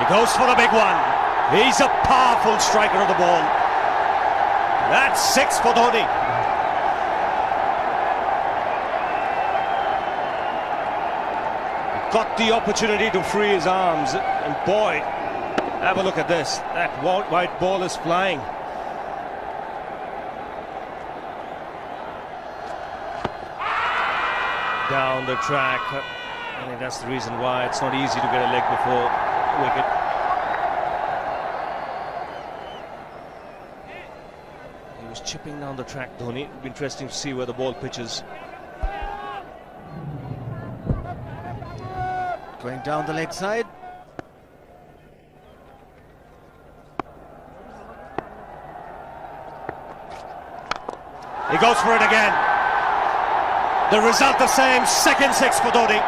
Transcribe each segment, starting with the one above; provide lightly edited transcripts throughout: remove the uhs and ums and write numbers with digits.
He goes for the big one. He's a powerful striker of the ball. That's 6 for Dhoni. He got the opportunity to free his arms, and boy, have a look at this. That white ball is flying. Down the track. I think that's the reason why it's not easy to get a leg before wicket. He was chipping down the track, Dhoni. It'll be interesting to see where the ball pitches. Going down the leg side. He goes for it again. The result the same, second 6 for Dhoni.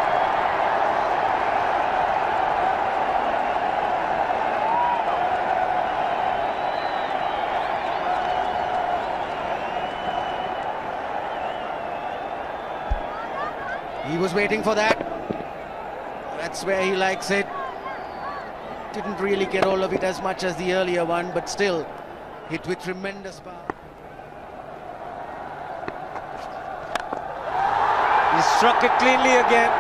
He was waiting for that. That's where he likes it. Didn't really get hold of it as much as the earlier one, but still hit with tremendous power. He struck it cleanly again.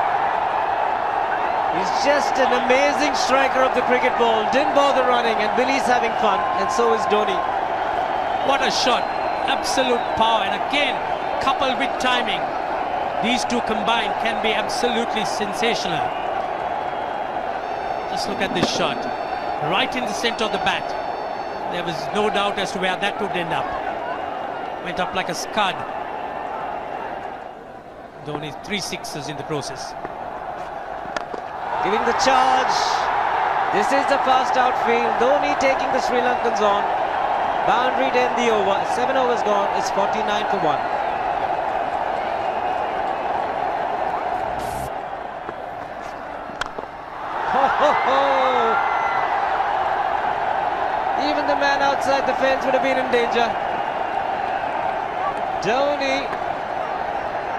He's just an amazing striker of the cricket ball. Didn't bother running, and Billy's having fun, and so is Dhoni. What a shot. Absolute power, and again, coupled with timing. These two combined can be absolutely sensational. Just look at this shot. Right in the center of the bat. There was no doubt as to where that would end up. Went up like a scud. Dhoni 3 sixes in the process. Giving the charge. This is the fast outfield. Dhoni taking the Sri Lankans on. Boundary to end the over. 7 overs gone. It's 49 for 1. Even the man outside the fence would have been in danger. Dhoni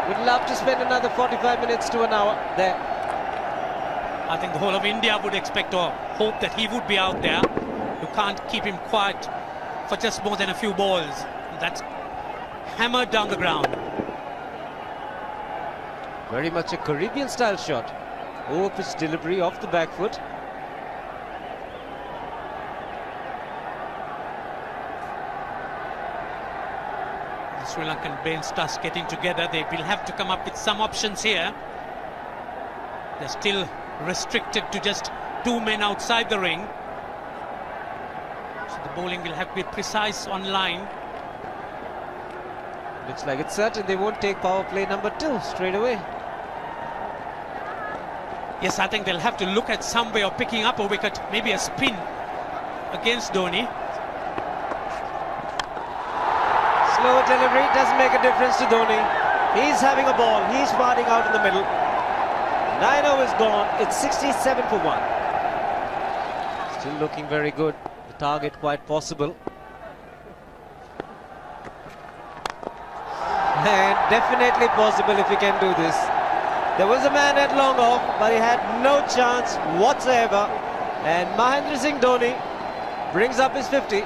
would love to spend another 45 minutes to an hour there. I think the whole of India would expect or hope that he would be out there. You can't keep him quiet for just more than a few balls. That's hammered down the ground. Very much a Caribbean style shot. Over pitch delivery off the back foot. The Sri Lankan bench starts getting together. They will have to come up with some options here. They're still restricted to just 2 men outside the ring. So the bowling will have to be precise on line. Looks like it's certain they won't take power play number 2 straight away. Yes, I think they'll have to look at some way of picking up a wicket, maybe a spin against Dhoni. Slower delivery doesn't make a difference to Dhoni. He's having a ball. He's batting out in the middle. 9 overs gone. It's 67 for 1. Still looking very good. The target quite possible. And definitely possible if he can do this. There was a man at long off, but he had no chance whatsoever. And Mahendra Singh Dhoni brings up his 50.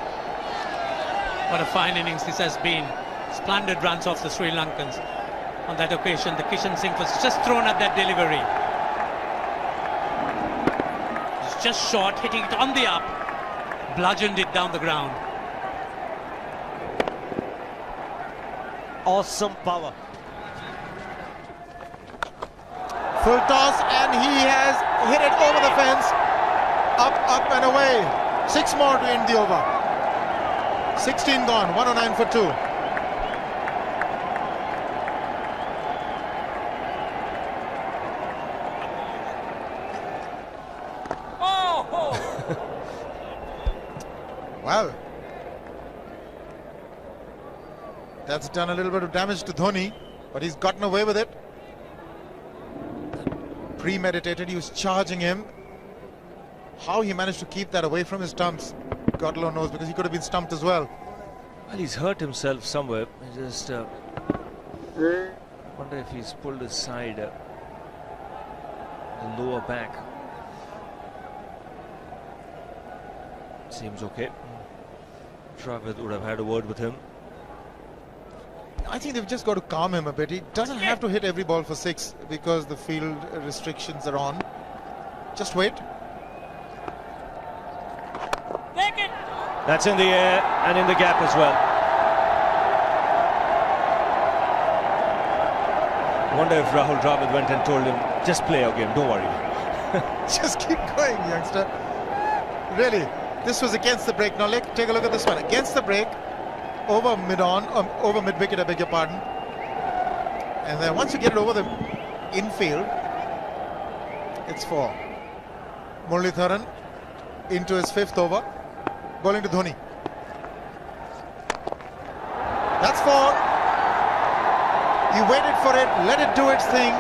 What a fine innings this has been. Splendid runs off the Sri Lankans. On that occasion, the Kishan Singh was just thrown at that delivery. It's just short, hitting it on the up. Bludgeoned it down the ground. Awesome power. Full toss, and he has hit it over the fence. Up and away. 6 more to end the over. 16 gone, 109 for 2. Well, that's done a little bit of damage to Dhoni, but he's gotten away with it. Premeditated, he was charging him. How he managed to keep that away from his stumps, God alone knows, because he could have been stumped as well. Well, he's hurt himself somewhere. I just wonder if he's pulled aside the lower back. Seems okay. Travis would have had a word with him. I think they've just got to calm him a bit. He doesn't have to hit every ball for 6 because the field restrictions are on. Just wait. That's in the air and in the gap as well. I wonder if Rahul Dravid went and told him, just play our game, don't worry. Just keep going, youngster. Really, this was against the break. Now take a look at this one. Against the break, over mid-wicket, I beg your pardon. And then once you get it over the infield, it's 4. Muralitharan into his 5th over, bowling to Dhoni. That's 4. He waited for it, let it do its thing,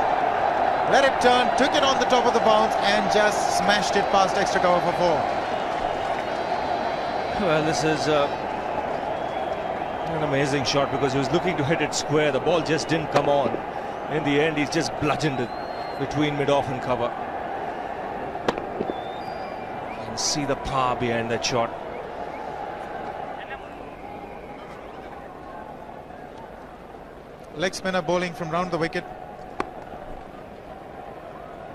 let it turn, took it on the top of the bounce and just smashed it past extra cover for 4. Well, this is an amazing shot because he was looking to hit it square. The ball just didn't come on. In the end, he's just bludgeoned it between mid-off and cover. You can see the power behind that shot. Leg spinner bowling from round the wicket.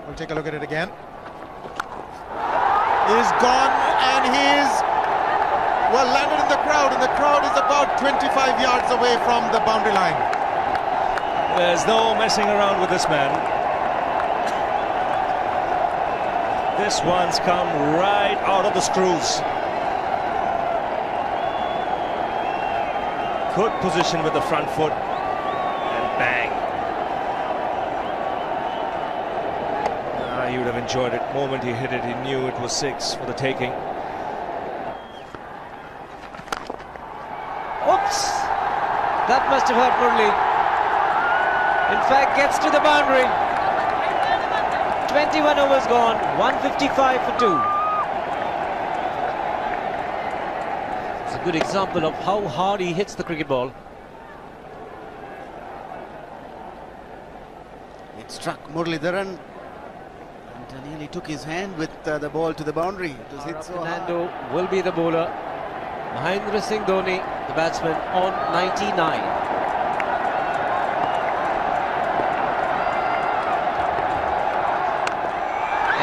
We'll take a look at it again. He's gone and he's landed in the crowd, and the crowd is about 25 yards away from the boundary line. There's no messing around with this man. This one's come right out of the screws. Good position with the front foot. Bang. He would have enjoyed it. The moment he hit it, he knew it was 6 for the taking. Oops! That must have hurt Murli. In fact, gets to the boundary. 21 overs gone, 155 for 2. It's a good example of how hard he hits the cricket ball. It struck Muralitharan and nearly took his hand with the ball to the boundary. It was hit so hard. Fernando will be the bowler. Mahendra Singh Dhoni, the batsman, on 99.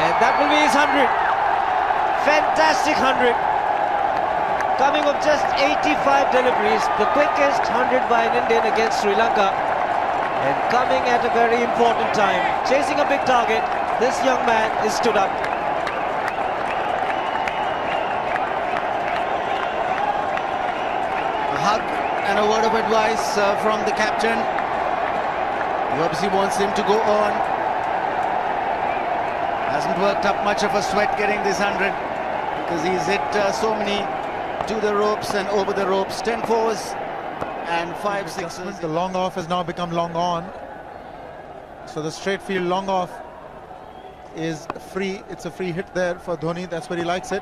And that will be his 100. Fantastic 100. Coming of just 85 deliveries, the quickest 100 by an Indian against Sri Lanka. And coming at a very important time, chasing a big target, this young man is stood up. A hug and a word of advice from the captain. He obviously wants him to go on. Hasn't worked up much of a sweat getting this 100 because he's hit so many to the ropes and over the ropes. 10 fours and 5 sixes. The long off has now become long on. So the straight field long off is free. It's a free hit there for Dhoni. That's where he likes it.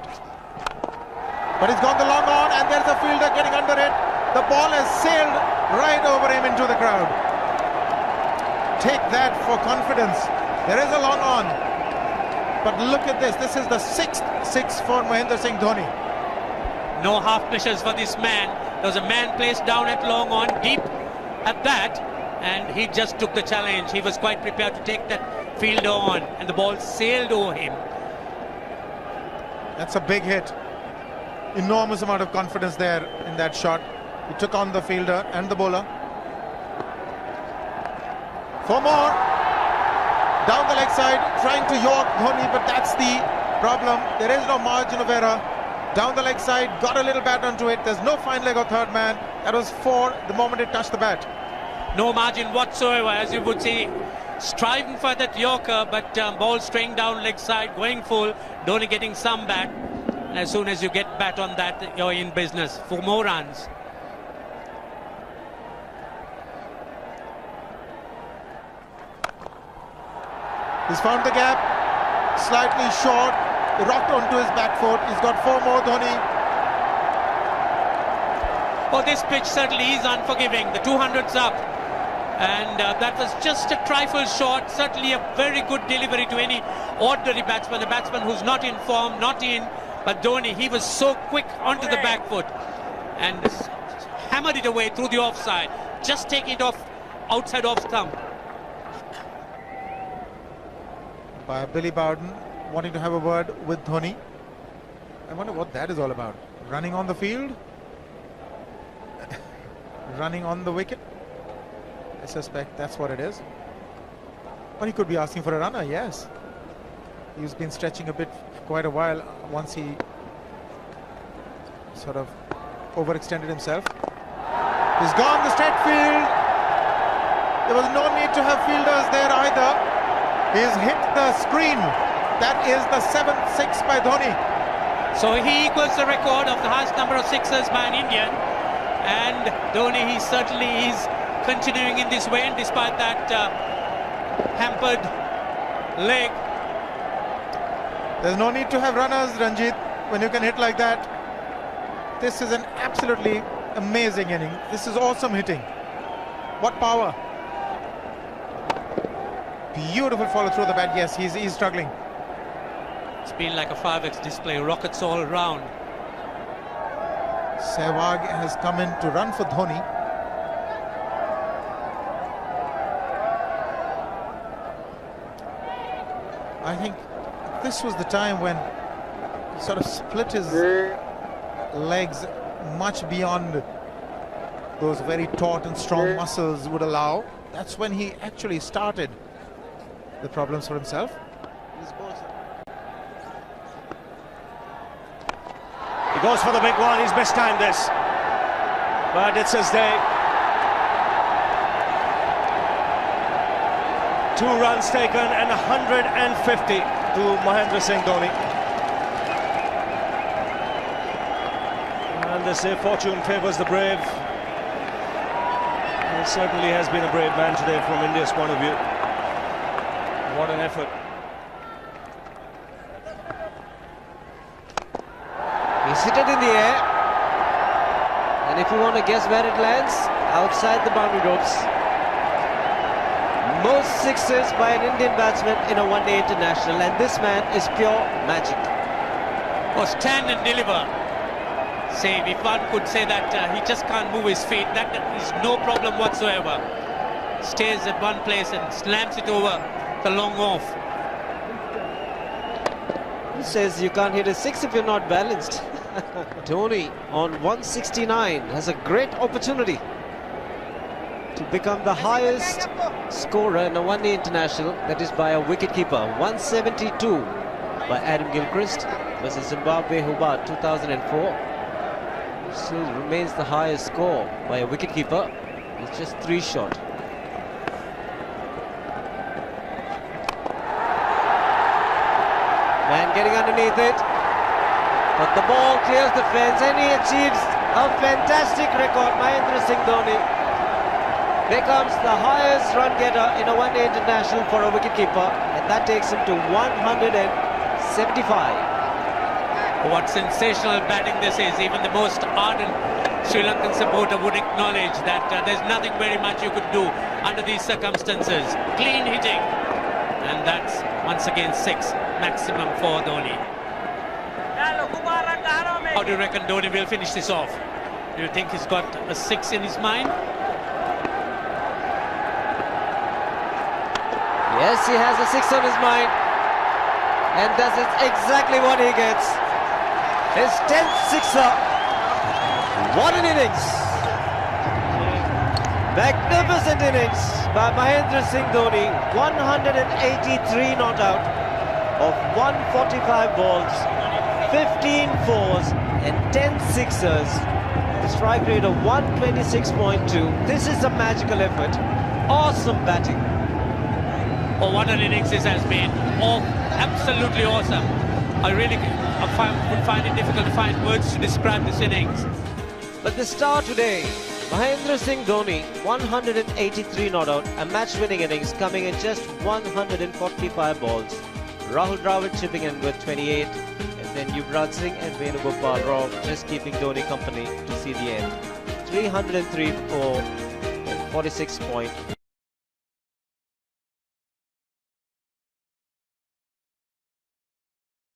But he's gone the long on and there's a fielder getting under it. The ball has sailed right over him into the crowd. Take that for confidence. There is a long on. But look at this. This is the 6th 6 for Mahendra Singh Dhoni. No half measures for this man. There was a man placed down at long on, deep at that, and he just took the challenge. He was quite prepared to take that fielder on, and the ball sailed over him. That's a big hit. Enormous amount of confidence there in that shot. He took on the fielder and the bowler. 4 more. Down the leg side, trying to york Dhoni, but that's the problem. There is no margin of error. Down the leg side, got a little bat onto it. There's no fine leg or third man. That was 4 the moment it touched the bat. No margin whatsoever, as you would see. Striving for that yorker, but ball straying down leg side, going full. Dhoni getting some bat. And as soon as you get bat on that, you're in business. 4 more runs. He's found the gap, slightly short, rocked onto his back foot. He's got 4 more, Dhoni. Oh, this pitch certainly is unforgiving. The 200's up. And that was just a trifle short. Certainly a very good delivery to any ordinary batsman. A batsman who's not in form, not in But Dhoni, he was so quick onto the back foot and hammered it away through the offside, just taking it off outside off stump. By Billy Bowden wanting to have a word with Dhoni. I wonder what that is all about. Running on the field? Running on the wicket? I suspect that's what it is. But he could be asking for a runner, yes. He's been stretching a bit for quite a while once he sort of overextended himself. He's gone the straight field. There was no need to have fielders there either. He's hit the screen. That is the 7th 6 by Dhoni. So he equals the record of the highest number of sixes by an Indian. And Dhoni, he certainly is continuing in this way, and despite that hampered leg. There's no need to have runners, Ranjit, when you can hit like that. This is an absolutely amazing inning. This is awesome hitting. What power. Beautiful follow through the bat. Yes, he's struggling. It's been like a 5x display, rockets all around. Sehwag has come in to run for Dhoni. I think this was the time when he sort of split his legs much beyond those very taut and strong muscles would allow. That's when he actually started the problems for himself. He goes for the big one. He's mistimed this, but it's his day. 2 runs taken and 150 to Mahendra Singh Dhoni. And they say fortune favours the brave. He certainly has been a brave man today from India's point of view. What an effort. He's hit it in the air. And if you want to guess where it lands, outside the boundary ropes. Most sixes by an Indian batsman in a one-day international, and this man is pure magic. Or stand and deliver. Say, if one could say that he just can't move his feet, that is no problem whatsoever. Stays at one place and slams it over the long off. He says you can't hit a 6 if you're not balanced. Dhoni on 169 has a great opportunity to become the highest scorer in a one-day international, that is by a wicketkeeper. 172 by Adam Gilchrist versus Zimbabwe Hobart 2004. Still remains the highest score by a wicketkeeper. It's just 3 short. Man getting underneath it, but the ball clears the fence and he achieves a fantastic record. Mahendra Singh Dhoni becomes the highest run getter in a one-day international for a wicketkeeper, and that takes him to 175. What sensational batting this is. Even the most ardent Sri Lankan supporter would acknowledge that there's nothing very much you could do under these circumstances. Clean hitting, and that's once again 6 maximum for Dhoni. How do you reckon Dhoni will finish this off? Do you think he's got a 6 in his mind? Yes, he has a 6 on his mind, and that is exactly what he gets. His 10th sixer. What an innings! Magnificent innings by Mahendra Singh Dhoni. 183 not out of 145 balls, 15 fours and 10 sixers. A strike rate of 126.2. This is a magical effort. Awesome batting. Oh, what an innings this has been. Oh, absolutely awesome. I really would find it difficult to find words to describe this innings. But the star today, Mahendra Singh Dhoni, 183 not out, a match-winning innings coming in just 145 balls. Rahul Dravid chipping in with 28, and then Yuvraj Singh and Venugopal Rao just keeping Dhoni company to see the end. 303 for 46.8.